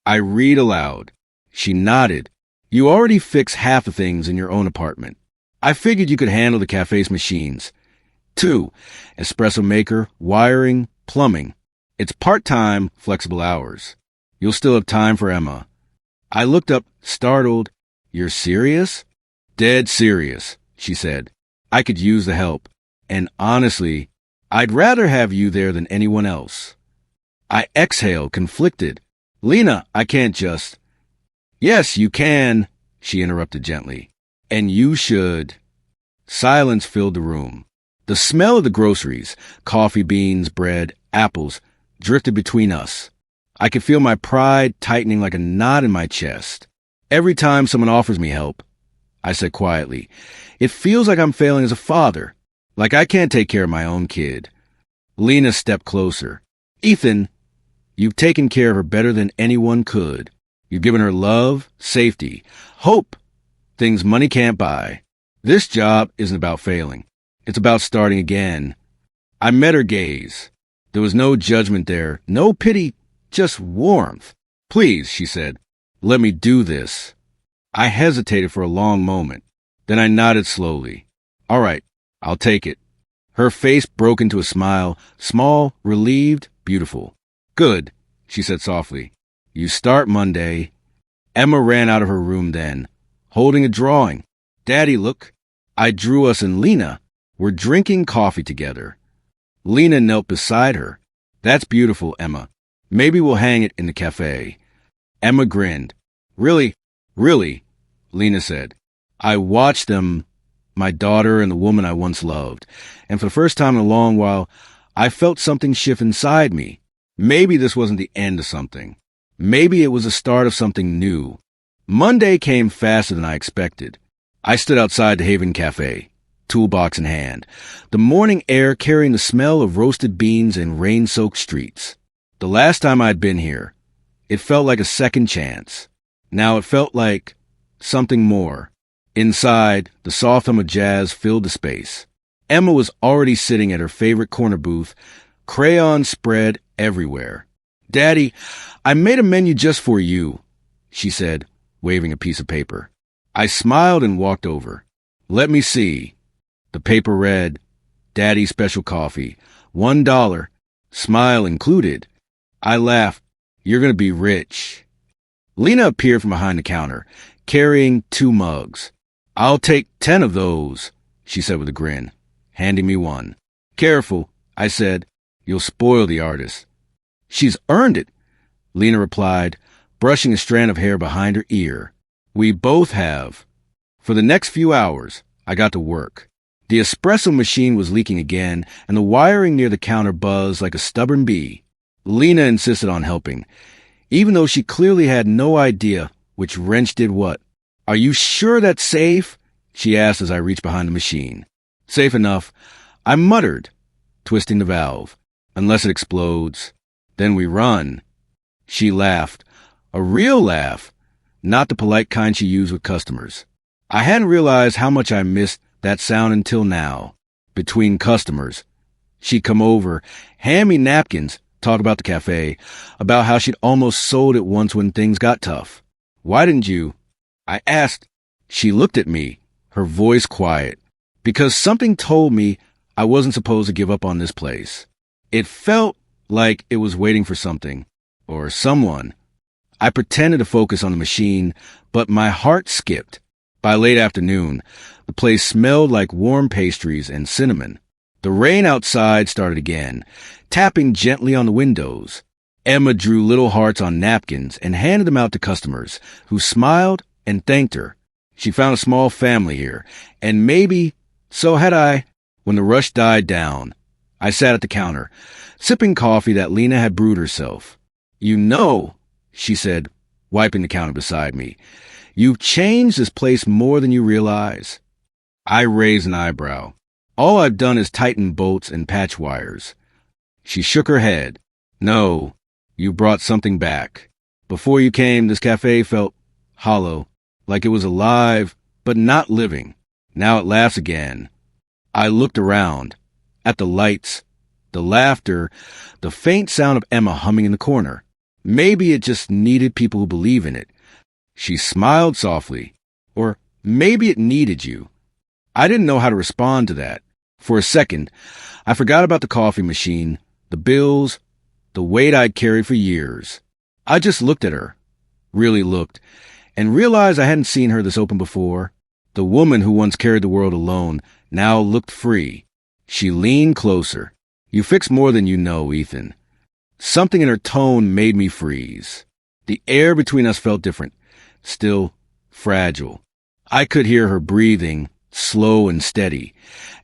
I read aloud. She nodded. "You already fix half the things in your own apartment. I figured you could handle the cafe's machines. 2, espresso maker, wiring, plumbing. It's part-time, flexible hours. You'll still have time for Emma." I looked up, startled. "You're serious?" "Dead serious," she said. "I could use the help. And honestly, I'd rather have you there than anyone else." I exhaled, conflicted. "Lena, I can't just—" "Yes, you can," she interrupted gently. "And you should." Silence filled the room. The smell of the groceries, coffee beans, bread, apples, drifted between us. I could feel my pride tightening like a knot in my chest. "Every time someone offers me help," I said quietly, "it feels like I'm failing as a father, like I can't take care of my own kid." Lena stepped closer. "Ethan, you've taken care of her better than anyone could. You've given her love, safety, hope, things money can't buy. This job isn't about failing. It's about starting again." I met her gaze. There was no judgment there, no pity, just warmth. "Please," she said, "let me do this." I hesitated for a long moment. Then I nodded slowly. "All right, I'll take it." Her face broke into a smile, small, relieved, beautiful. "Good," she said softly. "You start Monday." Emma ran out of her room then, holding a drawing. "Daddy, look." I drew us and Lena. We're drinking coffee together. Lena knelt beside her. "That's beautiful, Emma. Maybe we'll hang it in the cafe." Emma grinned. "Really, really," Lena said. I watched them, my daughter and the woman I once loved, and for the first time in a long while, I felt something shift inside me. Maybe this wasn't the end of something. Maybe it was the start of something new. Monday came faster than I expected. I stood outside the Haven Café, toolbox in hand, the morning air carrying the smell of roasted beans and rain-soaked streets. The last time I'd been here, it felt like a second chance. Now it felt like something more. Inside, the soft hum of jazz filled the space. Emma was already sitting at her favorite corner booth, crayons spread everywhere. "Daddy, I made a menu just for you," she said, waving a piece of paper. I smiled and walked over. "Let me see." The paper read, "Daddy Special Coffee, $1, smile included." I laughed. "You're going to be rich." Lena appeared from behind the counter, carrying 2 mugs. "I'll take 10 of those," she said with a grin, handing me one. "Careful," I said. "You'll spoil the artist." "She's earned it," Lena replied, brushing a strand of hair behind her ear. "We both have." For the next few hours, I got to work. The espresso machine was leaking again, and the wiring near the counter buzzed like a stubborn bee. Lena insisted on helping, even though she clearly had no idea which wrench did what. "Are you sure that's safe?" she asked as I reached behind the machine. "Safe enough," I muttered, twisting the valve. "Unless it explodes. Then we run." She laughed. A real laugh, not the polite kind she used with customers. I hadn't realized how much I missed that sound until now. Between customers, she'd come over, hand me napkins, talk about the cafe, about how she'd almost sold it once when things got tough. "Why didn't you?" I asked. She looked at me, her voice quiet. Because something told me I wasn't supposed to give up on this place. It felt like it was waiting for something, or someone. I pretended to focus on the machine, but my heart skipped. By late afternoon, the place smelled like warm pastries and cinnamon. The rain outside started again, tapping gently on the windows. Emma drew little hearts on napkins and handed them out to customers, who smiled and thanked her. She found a small family here, and maybe so had I. When the rush died down, I sat at the counter, sipping coffee that Lena had brewed herself. "You know," she said, wiping the counter beside me, "you've changed this place more than you realize." I raised an eyebrow. "All I've done is tighten bolts and patch wires." She shook her head. "No, you brought something back. Before you came, this cafe felt hollow, like it was alive, but not living. Now it laughs again." I looked around, at the lights, the laughter, the faint sound of Emma humming in the corner. Maybe it just needed people who believe in it. She smiled softly. Or maybe it needed you. I didn't know how to respond to that. For a second, I forgot about the coffee machine, the bills, the weight I'd carried for years. I just looked at her, really looked, and realized I hadn't seen her this open before. The woman who once carried the world alone now looked free. She leaned closer. "You fix more than you know, Ethan." Something in her tone made me freeze. The air between us felt different, still fragile. I could hear her breathing, slow and steady,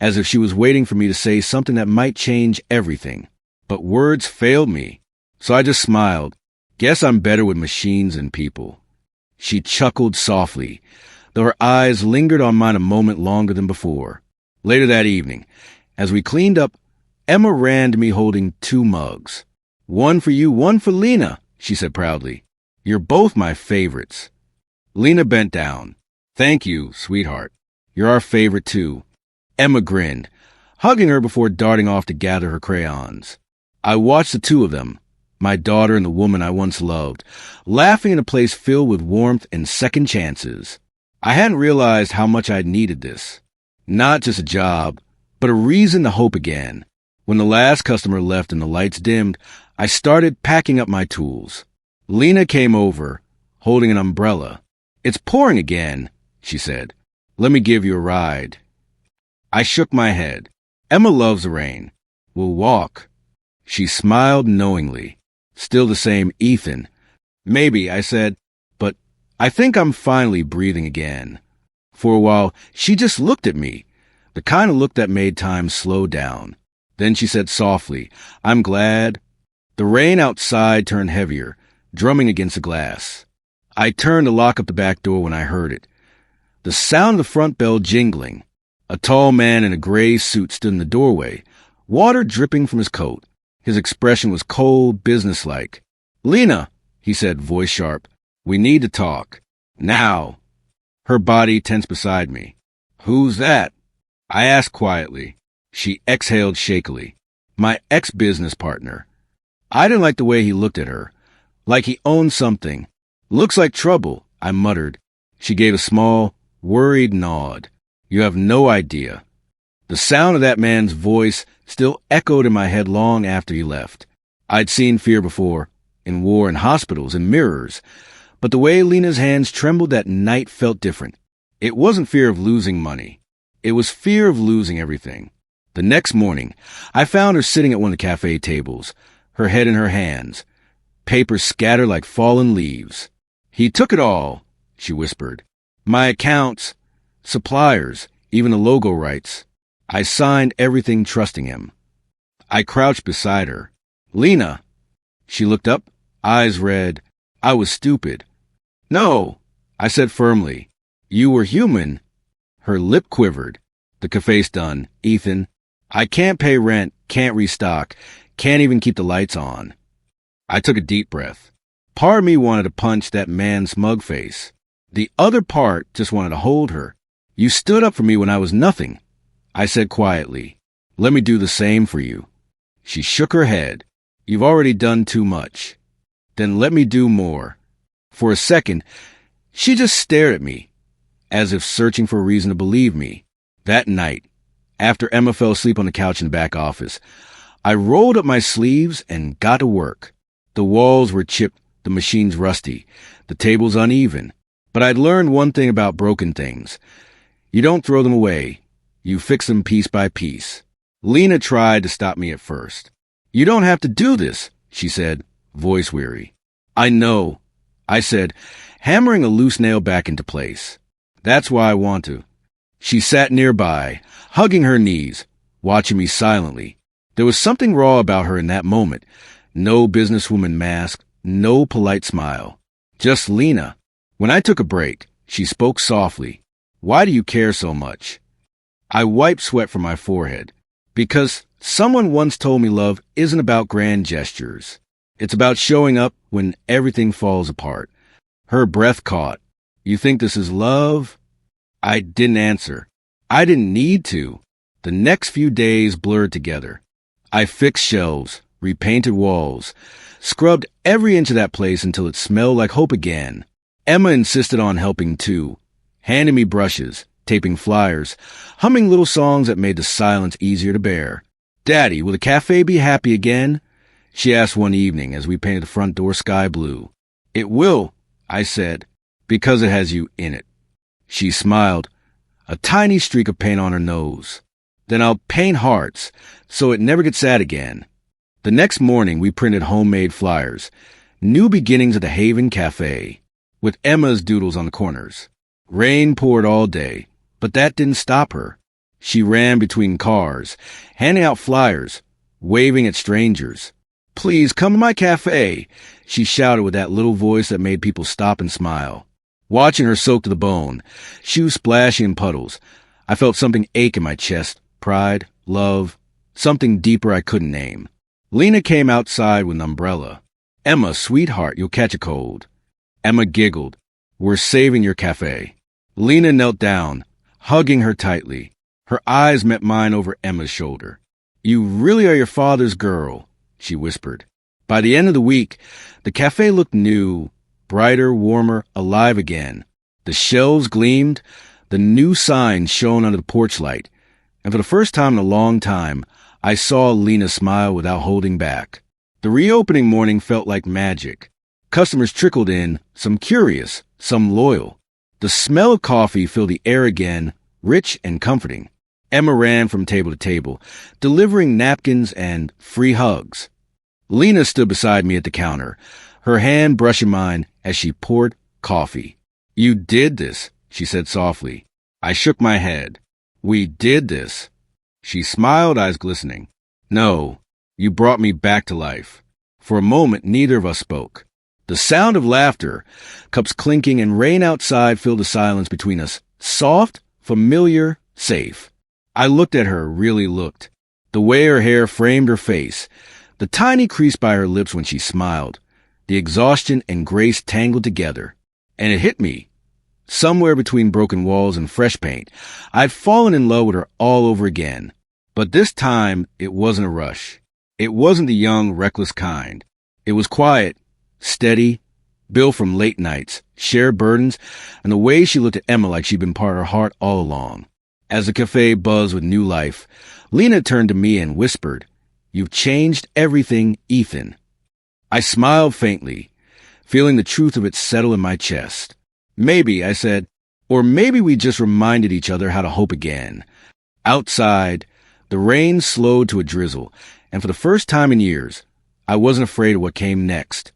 as if she was waiting for me to say something that might change everything. But words failed me, so I just smiled. "Guess I'm better with machines than people." She chuckled softly, though her eyes lingered on mine a moment longer than before. Later that evening, as we cleaned up, Emma ran to me holding 2 mugs. "One for you, one for Lena," she said proudly. "You're both my favorites." Lena bent down. "Thank you, sweetheart. You're our favorite, too." Emma grinned, hugging her before darting off to gather her crayons. I watched the 2 of them, my daughter and the woman I once loved, laughing in a place filled with warmth and second chances. I hadn't realized how much I'd needed this. Not just a job, but a reason to hope again. When the last customer left and the lights dimmed, I started packing up my tools. Lena came over, holding an umbrella. "It's pouring again," she said. "Let me give you a ride." I shook my head. Emma loves the rain. "We'll walk." She smiled knowingly. Still the same Ethan. "Maybe," I said, "but I think I'm finally breathing again." For a while, she just looked at me, the kind of look that made time slow down. Then she said softly, "I'm glad." The rain outside turned heavier, drumming against the glass. I turned to lock up the back door when I heard it. The sound of the front bell jingling. A tall man in a gray suit stood in the doorway, water dripping from his coat. His expression was cold, businesslike. "Lena," he said, voice sharp, We need to talk. Now. Her body tense beside me. Who's that? I asked quietly. She exhaled shakily. My ex-business partner. I didn't like the way he looked at her. Like he owned something. Looks like trouble, I muttered. She gave a small, worried nod. You have no idea. The sound of that man's voice still echoed in my head long after he left. I'd seen fear before, in war and hospitals and mirrors, but the way Lena's hands trembled that night felt different. It wasn't fear of losing money. It was fear of losing everything. The next morning, I found her sitting at one of the cafe tables, her head in her hands, papers scattered like fallen leaves. He took it all, she whispered. My accounts, suppliers, even the logo rights. I signed everything trusting him. I crouched beside her. Lena. She looked up, eyes red. I was stupid. No, I said firmly. You were human. Her lip quivered. The cafe's done, Ethan. I can't pay rent, can't restock, can't even keep the lights on. I took a deep breath. Part of me wanted to punch that man's smug face. The other part just wanted to hold her. You stood up for me when I was nothing. I said quietly, let me do the same for you. She shook her head. You've already done too much. Then let me do more. For a second, she just stared at me, as if searching for a reason to believe me. That night, after Emma fell asleep on the couch in the back office, I rolled up my sleeves and got to work. The walls were chipped, the machines rusty, the tables uneven. But I'd learned one thing about broken things. You don't throw them away. You fix them piece by piece. Lena tried to stop me at first. You don't have to do this, she said, voice weary. I know, I said, hammering a loose nail back into place. That's why I want to. She sat nearby, hugging her knees, watching me silently. There was something raw about her in that moment. No businesswoman mask, no polite smile. Just Lena. When I took a break, she spoke softly. Why do you care so much? I wiped sweat from my forehead. Because someone once told me love isn't about grand gestures. It's about showing up when everything falls apart. Her breath caught. You think this is love? I didn't answer. I didn't need to. The next few days blurred together. I fixed shelves, repainted walls, scrubbed every inch of that place until it smelled like hope again. Emma insisted on helping too, handing me brushes, taping flyers, humming little songs that made the silence easier to bear. Daddy, will the cafe be happy again? She asked one evening as we painted the front door sky blue. It will, I said, because it has you in it. She smiled, a tiny streak of paint on her nose. Then I'll paint hearts, so it never gets sad again. The next morning we printed homemade flyers, new beginnings at the Haven Café, with Emma's doodles on the corners. Rain poured all day, but that didn't stop her. She ran between cars, handing out flyers, waving at strangers. Please come to my cafe, she shouted with that little voice that made people stop and smile. Watching her soak to the bone, shoes splashing in puddles, I felt something ache in my chest, pride, love, something deeper I couldn't name. Lena came outside with an umbrella. Emma, sweetheart, you'll catch a cold. Emma giggled. We're saving your cafe. Lena knelt down, hugging her tightly. Her eyes met mine over Emma's shoulder. You really are your father's girl, she whispered. By the end of the week, the cafe looked new, brighter, warmer, alive again. The shelves gleamed, the new sign shone under the porch light, and for the first time in a long time, I saw Lena smile without holding back. The reopening morning felt like magic. Customers trickled in, some curious, some loyal. The smell of coffee filled the air again, rich and comforting. Emma ran from table to table, delivering napkins and free hugs. Lena stood beside me at the counter, her hand brushing mine as she poured coffee. You did this, she said softly. I shook my head. We did this. She smiled, eyes glistening. No, you brought me back to life. For a moment, neither of us spoke. The sound of laughter, cups clinking, and rain outside filled the silence between us. Soft, familiar, safe. I looked at her, really looked. The way her hair framed her face, the tiny crease by her lips when she smiled, the exhaustion and grace tangled together. And it hit me. Somewhere between broken walls and fresh paint, I'd fallen in love with her all over again. But this time, it wasn't a rush. It wasn't the young, reckless kind. It was quiet, steady, built from late nights, shared burdens, and the way she looked at Emma like she'd been part of her heart all along. As the cafe buzzed with new life, Lena turned to me and whispered, "You've changed everything, Ethan." I smiled faintly, feeling the truth of it settle in my chest. Maybe, I said, or maybe we just reminded each other how to hope again. Outside, the rain slowed to a drizzle, and for the first time in years, I wasn't afraid of what came next.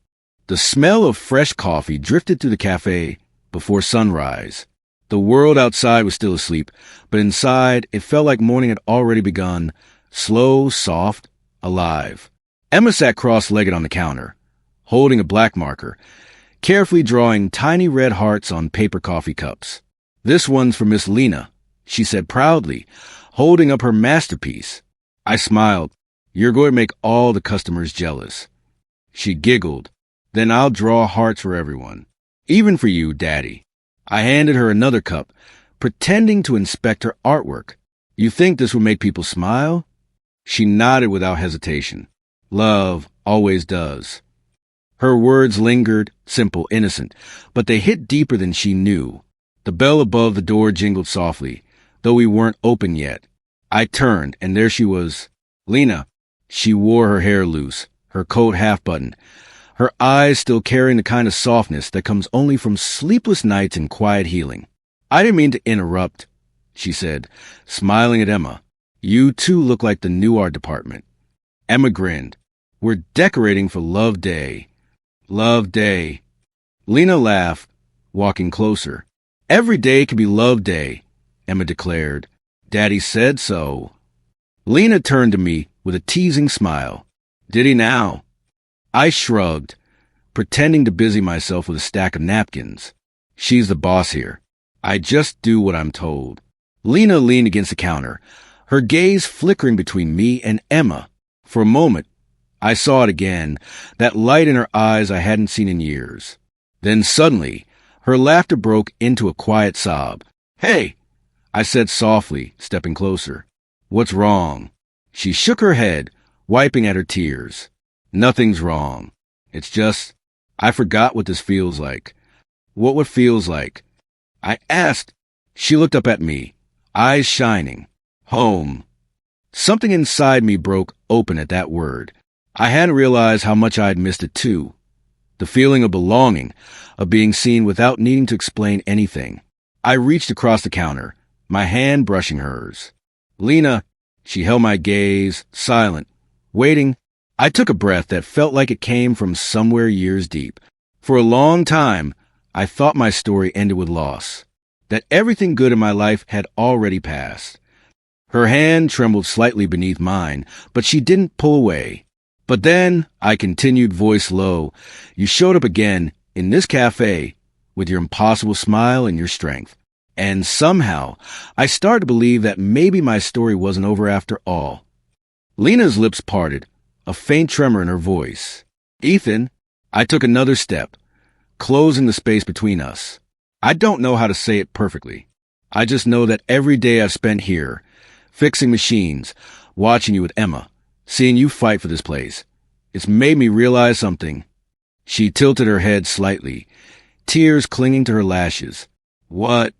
The smell of fresh coffee drifted through the cafe before sunrise. The world outside was still asleep, but inside it felt like morning had already begun, slow, soft, alive. Emma sat cross-legged on the counter, holding a black marker, carefully drawing tiny red hearts on paper coffee cups. "This one's for Miss Lena," she said proudly, holding up her masterpiece. I smiled. "You're going to make all the customers jealous." She giggled. "Then I'll draw hearts for everyone. Even for you, Daddy." I handed her another cup, pretending to inspect her artwork. "You think this will make people smile?" She nodded without hesitation. "Love always does." Her words lingered, simple, innocent, but they hit deeper than she knew. The bell above the door jingled softly, though we weren't open yet. I turned, and there she was. Lena. She wore her hair loose, her coat half-buttoned, her eyes still carrying the kind of softness that comes only from sleepless nights and quiet healing. "I didn't mean to interrupt," she said, smiling at Emma. "You too look like the new art department." Emma grinned. "We're decorating for Love Day." Love Day. Lena laughed, walking closer. "Every day can be Love Day," Emma declared. "Daddy said so." Lena turned to me with a teasing smile. "Did he now?" I shrugged, pretending to busy myself with a stack of napkins. "She's the boss here. I just do what I'm told." Lena leaned against the counter, her gaze flickering between me and Emma. For a moment, I saw it again, that light in her eyes I hadn't seen in years. Then suddenly, her laughter broke into a quiet sob. "Hey!" I said softly, stepping closer. "What's wrong?" She shook her head, wiping at her tears. "Nothing's wrong. It's just, I forgot what this feels like." "What feels like?" I asked. She looked up at me, eyes shining. "Home." Something inside me broke open at that word. I hadn't realized how much I'd missed it too. The feeling of belonging, of being seen without needing to explain anything. I reached across the counter, my hand brushing hers. "Lena." She held my gaze, silent, waiting. I took a breath that felt like it came from somewhere years deep. For a long time, I thought my story ended with loss, that everything good in my life had already passed. Her hand trembled slightly beneath mine, but she didn't pull away. "But then," I continued, voice low, "you showed up again, in this cafe, with your impossible smile and your strength. And somehow, I started to believe that maybe my story wasn't over after all." Lena's lips parted, a faint tremor in her voice. "Ethan." I took another step, closing the space between us. I don't know how to say it perfectly. I just know that every day I've spent here, fixing machines, watching you with Emma, seeing you fight for this place, it's made me realize something. She tilted her head slightly, tears clinging to her lashes. "What?"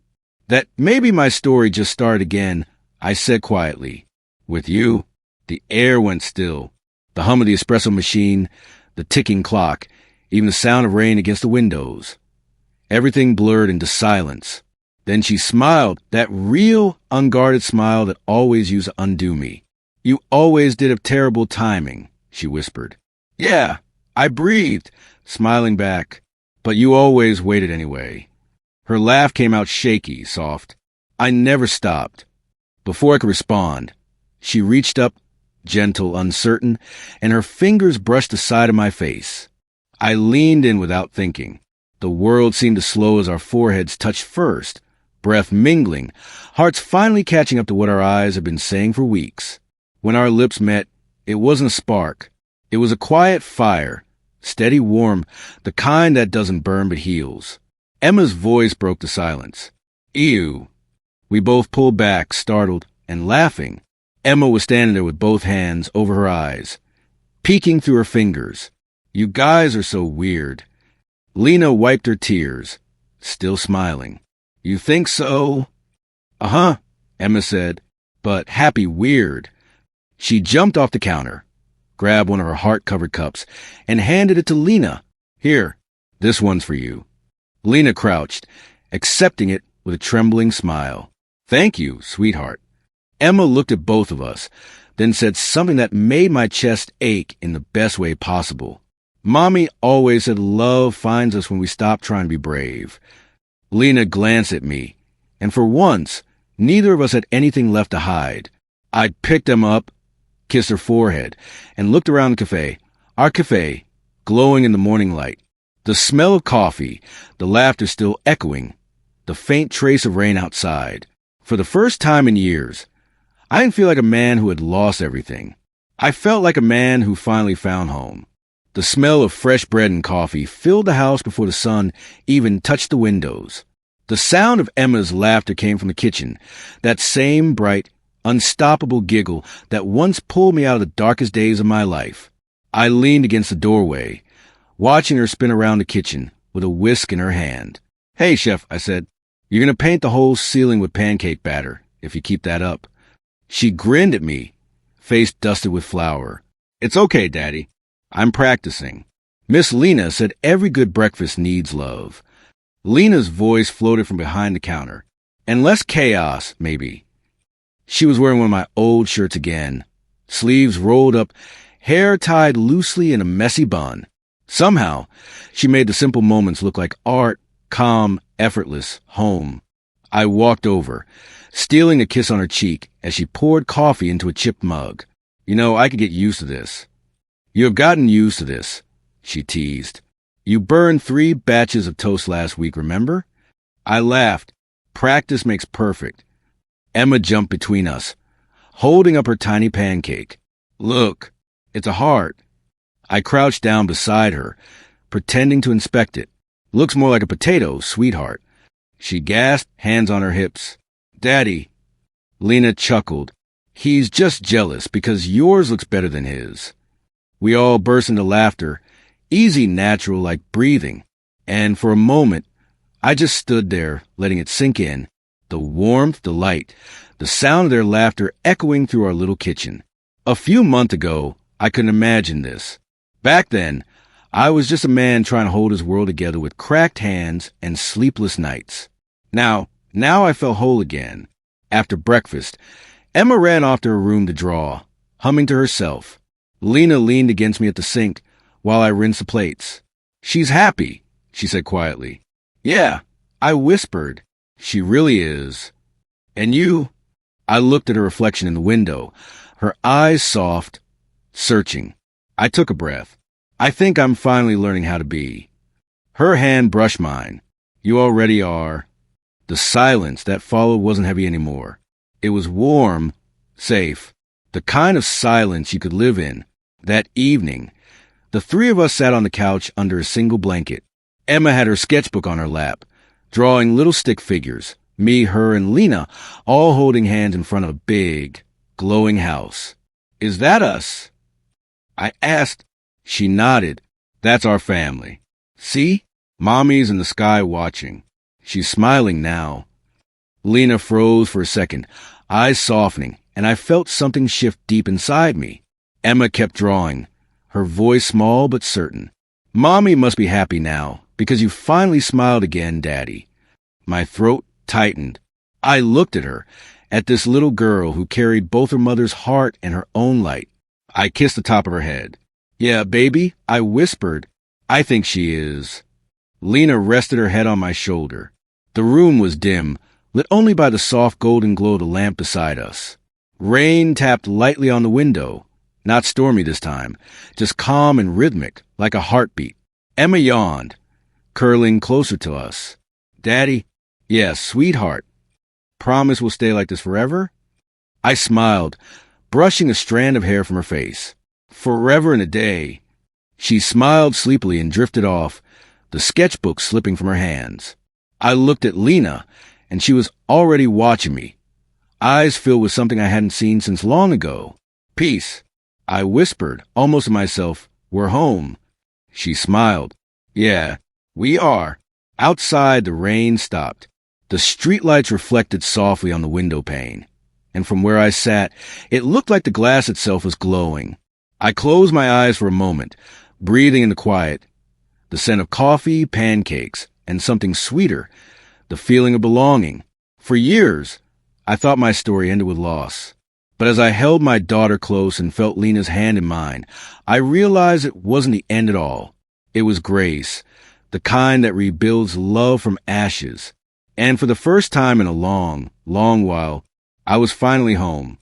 "That maybe my story just started again," I said quietly. "With you." The air went still. The hum of the espresso machine, the ticking clock, even the sound of rain against the windows. Everything blurred into silence. Then she smiled, that real, unguarded smile that always used to undo me. "You always did have terrible timing," she whispered. "Yeah," I breathed, smiling back. "But you always waited anyway." Her laugh came out shaky, soft. I never stopped. Before I could respond, she reached up, gentle, uncertain, and her fingers brushed the side of my face. I leaned in without thinking. The world seemed to slow as our foreheads touched first, breath mingling, hearts finally catching up to what our eyes had been saying for weeks. When our lips met, it wasn't a spark. It was a quiet fire, steady, warm, the kind that doesn't burn but heals. Emma's voice broke the silence. Ew. We both pulled back, startled and laughing. Emma was standing there with both hands over her eyes, peeking through her fingers. You guys are so weird. Lena wiped her tears, still smiling. You think so? Uh-huh, Emma said, but happy weird. She jumped off the counter, grabbed one of her heart-covered cups, and handed it to Lena. Here, this one's for you. Lena crouched, accepting it with a trembling smile. Thank you, sweetheart. Emma looked at both of us, then said something that made my chest ache in the best way possible. Mommy always said love finds us when we stop trying to be brave. Lena glanced at me, and for once, neither of us had anything left to hide. I picked Emma up, kissed her forehead, and looked around the cafe. Our cafe, glowing in the morning light. The smell of coffee, the laughter still echoing, the faint trace of rain outside. For the first time in years, I didn't feel like a man who had lost everything. I felt like a man who finally found home. The smell of fresh bread and coffee filled the house before the sun even touched the windows. The sound of Emma's laughter came from the kitchen, that same bright, unstoppable giggle that once pulled me out of the darkest days of my life. I leaned against the doorway, watching her spin around the kitchen with a whisk in her hand. Hey, Chef, I said, you're going to paint the whole ceiling with pancake batter if you keep that up. She grinned at me, face dusted with flour. It's okay, Daddy. I'm practicing. Miss Lena said every good breakfast needs love. Lena's voice floated from behind the counter. And less chaos, maybe. She was wearing one of my old shirts again, sleeves rolled up, hair tied loosely in a messy bun. Somehow, she made the simple moments look like art, calm, effortless, home. I walked over, stealing a kiss on her cheek as she poured coffee into a chipped mug. You know, I could get used to this. You have gotten used to this, she teased. You burned 3 batches of toast last week, remember? I laughed. Practice makes perfect. Emma jumped between us, holding up her tiny pancake. Look, it's a heart. I crouched down beside her, pretending to inspect it. Looks more like a potato, sweetheart. She gasped, hands on her hips. Daddy. Lena chuckled. He's just jealous because yours looks better than his. We all burst into laughter, easy, natural, like breathing. And for a moment, I just stood there, letting it sink in. The warmth, the light, the sound of their laughter echoing through our little kitchen. A few months ago, I couldn't imagine this. Back then, I was just a man trying to hold his world together with cracked hands and sleepless nights. Now I felt whole again. After breakfast, Emma ran off to her room to draw, humming to herself. Lena leaned against me at the sink while I rinsed the plates. She's happy, she said quietly. Yeah, I whispered. She really is. And you? I looked at her reflection in the window, her eyes soft, searching. I took a breath. I think I'm finally learning how to be. Her hand brushed mine. You already are. The silence that followed wasn't heavy anymore. It was warm, safe, the kind of silence you could live in. That evening, the 3 of us sat on the couch under a single blanket. Emma had her sketchbook on her lap, drawing little stick figures, me, her, and Lena, all holding hands in front of a big, glowing house. Is that us? I asked. She nodded. That's our family. See? Mommy's in the sky watching. She's smiling now. Lena froze for a second, eyes softening, and I felt something shift deep inside me. Emma kept drawing, her voice small but certain. Mommy must be happy now, because you finally smiled again, Daddy. My throat tightened. I looked at her, at this little girl who carried both her mother's heart and her own light. I kissed the top of her head. Yeah, baby, I whispered. I think she is. Lena rested her head on my shoulder. The room was dim, lit only by the soft golden glow of the lamp beside us. Rain tapped lightly on the window. Not stormy this time, just calm and rhythmic, like a heartbeat. Emma yawned, curling closer to us. Daddy? Yes, sweetheart. Promise we'll stay like this forever? I smiled, brushing a strand of hair from her face. Forever and a day. She smiled sleepily and drifted off, the sketchbook slipping from her hands. I looked at Lena, and she was already watching me, eyes filled with something I hadn't seen since long ago. Peace. I whispered, almost to myself, we're home. She smiled. Yeah, we are. Outside, the rain stopped. The streetlights reflected softly on the window pane, and from where I sat, it looked like the glass itself was glowing. I closed my eyes for a moment, breathing in the quiet. The scent of coffee, pancakes, and something sweeter, the feeling of belonging. For years, I thought my story ended with loss. But as I held my daughter close and felt Lena's hand in mine, I realized it wasn't the end at all. It was grace, the kind that rebuilds love from ashes. And for the first time in a long, long while, I was finally home.